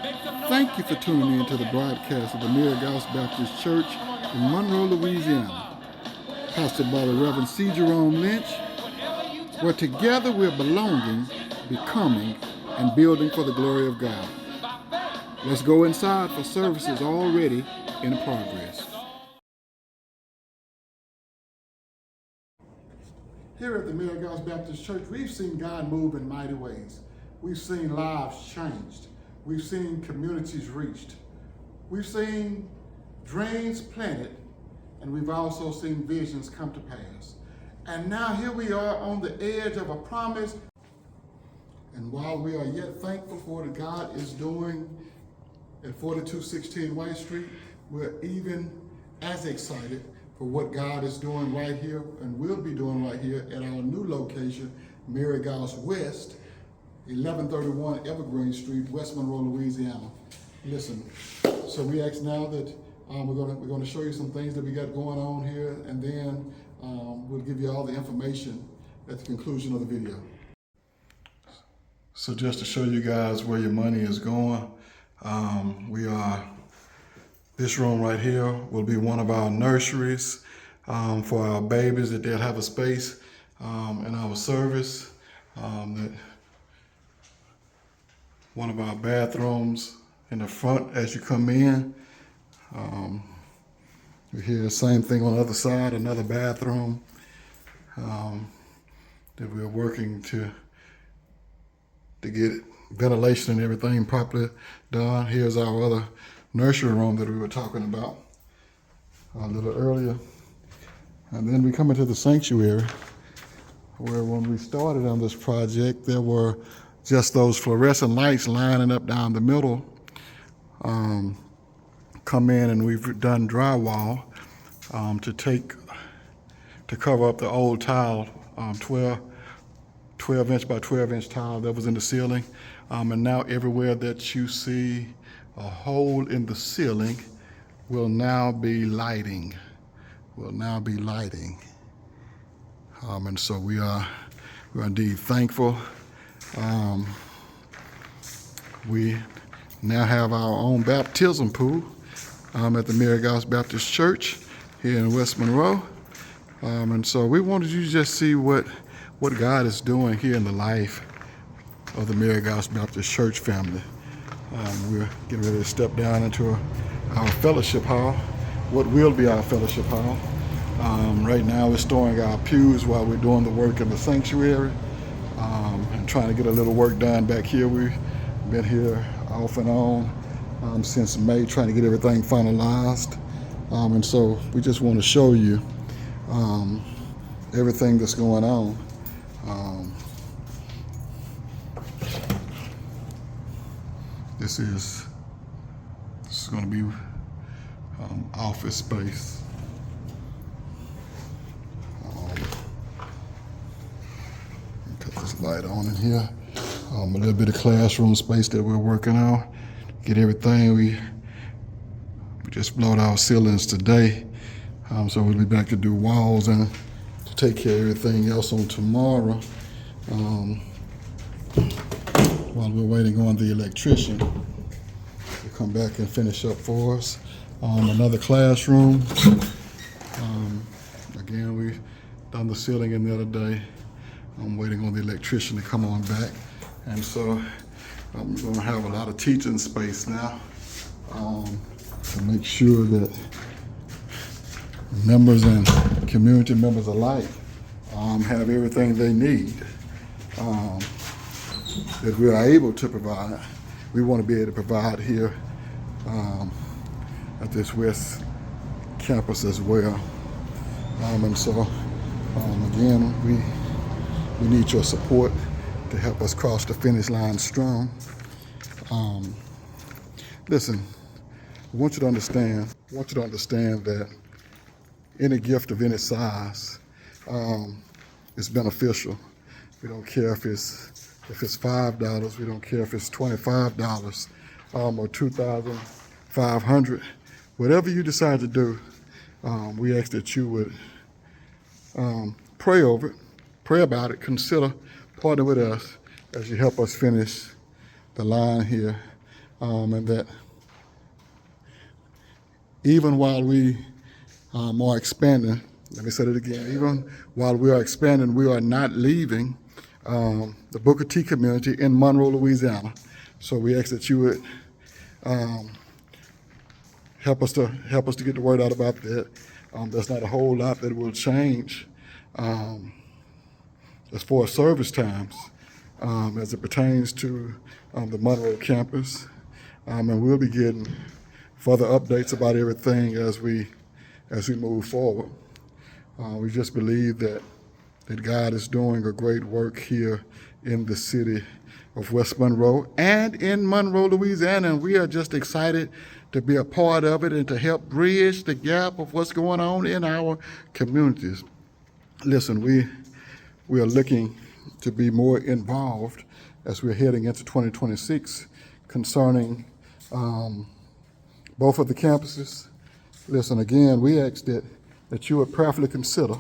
Thank you for tuning in to the broadcast of the MaryGossBC Church in Monroe, Louisiana, pastored by the Reverend C. Jerome Lynch, where together we're belonging, becoming, and building for the glory of God. Let's go inside for services already in progress. Here at the MaryGossBC Church, we've seen God move in mighty ways. We've seen lives changed. We've seen communities reached. We've seen dreams planted, and we've also seen visions come to pass. And now here we are on the edge of a promise. And while we are yet thankful for what God is doing at 4216 White Street, we're even as excited for what God is doing right here and will be doing right here at our new location, Mary Goss West, 1131 Evergreen Street, West Monroe, Louisiana. Listen, so we ask now that we're going to show you some things that we got going on here, and then we'll give you all the information at the conclusion of the video. So just to show you guys where your money is going, this room right here will be one of our nurseries for our babies, that they'll have a space in our service. One of our bathrooms in the front as you come in. You hear the same thing on the other side, another bathroom that we're working to get ventilation and everything properly done. Here's our other nursery room that we were talking about a little earlier. And then we come into the sanctuary, where when we started on this project, there were just those fluorescent lights lining up down the middle. Come in, and we've done drywall to cover up the old tile, 12 inch by 12 inch tile that was in the ceiling. And now everywhere that you see a hole in the ceiling will now be lighting. And so we're indeed thankful. We now have our own baptism pool at the MaryGossBC Church here in West Monroe. And so we wanted you to just see what God is doing here in the life of the MaryGossBC Church family. We're getting ready to step down into our fellowship hall, what will be our fellowship hall. Right now we're storing our pews while we're doing the work in the sanctuary, and trying to get a little work done back here. We've been here off and on since May, trying to get everything finalized. And so we just want to show you everything that's going on. This is going to be office space. Cut this light on in here. A little bit of classroom space that we're working on. Get everything. We just blowed our ceilings today. So we'll be back to do walls and to take care of everything else on tomorrow. While we're waiting on the electrician to come back and finish up for us. Another classroom. Again, we done the ceiling in the other day. I'm waiting on the electrician to come on back. And so I'm going to have a lot of teaching space now to make sure that members and community members alike have everything they need that we are able to provide. We want to be able to provide here at this West campus as well. And so again, we need your support to help us cross the finish line strong. Listen, I want you to understand that any gift of any size is beneficial. We don't care if it's $5. We don't care if it's $25 or $2,500. Whatever you decide to do, we ask that you would pray over it, pray about it, consider partnering with us as you help us finish the line here and that even while we are expanding, let me say it again, even while we are expanding, we are not leaving the Booker T community in Monroe, Louisiana. So we ask that you would help us to get the word out about that. There's not a whole lot that will change as far as service times as it pertains to the Monroe campus, and we'll be getting further updates about everything as we move forward. We just believe that God is doing a great work here in the city of West Monroe and in Monroe, Louisiana, and we are just excited to be a part of it and to help bridge the gap of what's going on in our communities. Listen, we are looking to be more involved as we're heading into 2026 concerning both of the campuses. Listen, again, we ask that you would prayerfully consider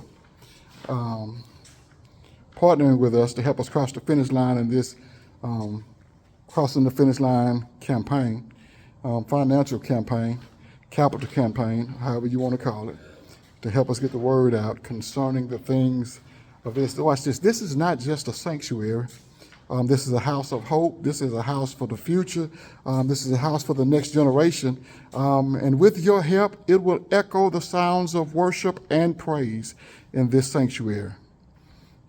partnering with us to help us cross the finish line in this Crossing the Finish Line campaign, financial campaign, capital campaign, however you want to call it, to help us get the word out concerning the things of this. Watch this. This is not just a sanctuary. This is a house of hope. This is a house for the future. This is a house for the next generation. And with your help, it will echo the sounds of worship and praise in this sanctuary.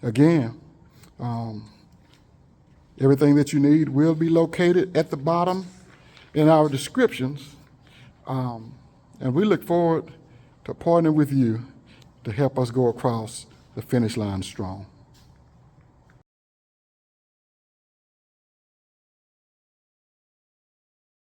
Again, everything that you need will be located at the bottom in our descriptions. And we look forward to partnering with you to help us go across the finish line strong.